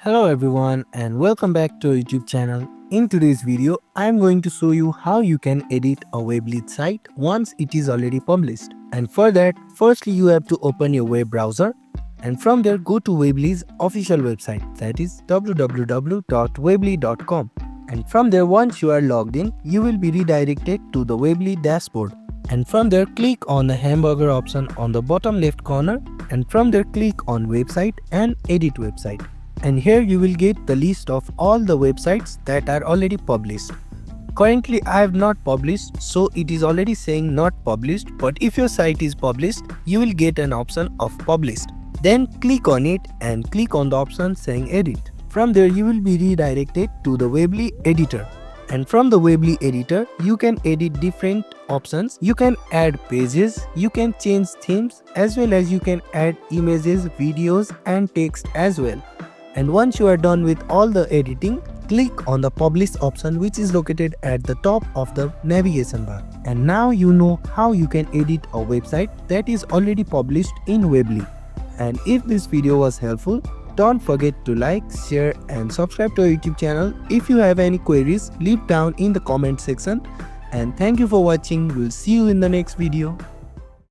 Hello everyone and welcome back to our YouTube channel. In today's video, I am going to show you how you can edit a Weebly site once it is already published. And for that, firstly you have to open your web browser and from there go to Weebly's official website, that is www.weebly.com. And from there, once you are logged in, you will be redirected to the Weebly dashboard. And from there, click on the hamburger option on the bottom left corner, and from there click on website and edit website. And here you will get the list of all the websites that are already published. Currently I have not published, so it is already saying not published, but if your site is published, you will get an option of published. Then click on it and click on the option saying edit. From there you will be redirected to the Weebly editor. And from the Weebly editor, you can edit different options. You can add pages, you can change themes, as well as you can add images, videos and text as well. And once you are done with all the editing, click on the publish option which is located at the top of the navigation bar. And now you know how you can edit a website that is already published in Weebly. And if this video was helpful, don't forget to like, share and subscribe to our YouTube channel. If you have any queries, leave down in the comment section. And thank you for watching. We'll see you in the next video.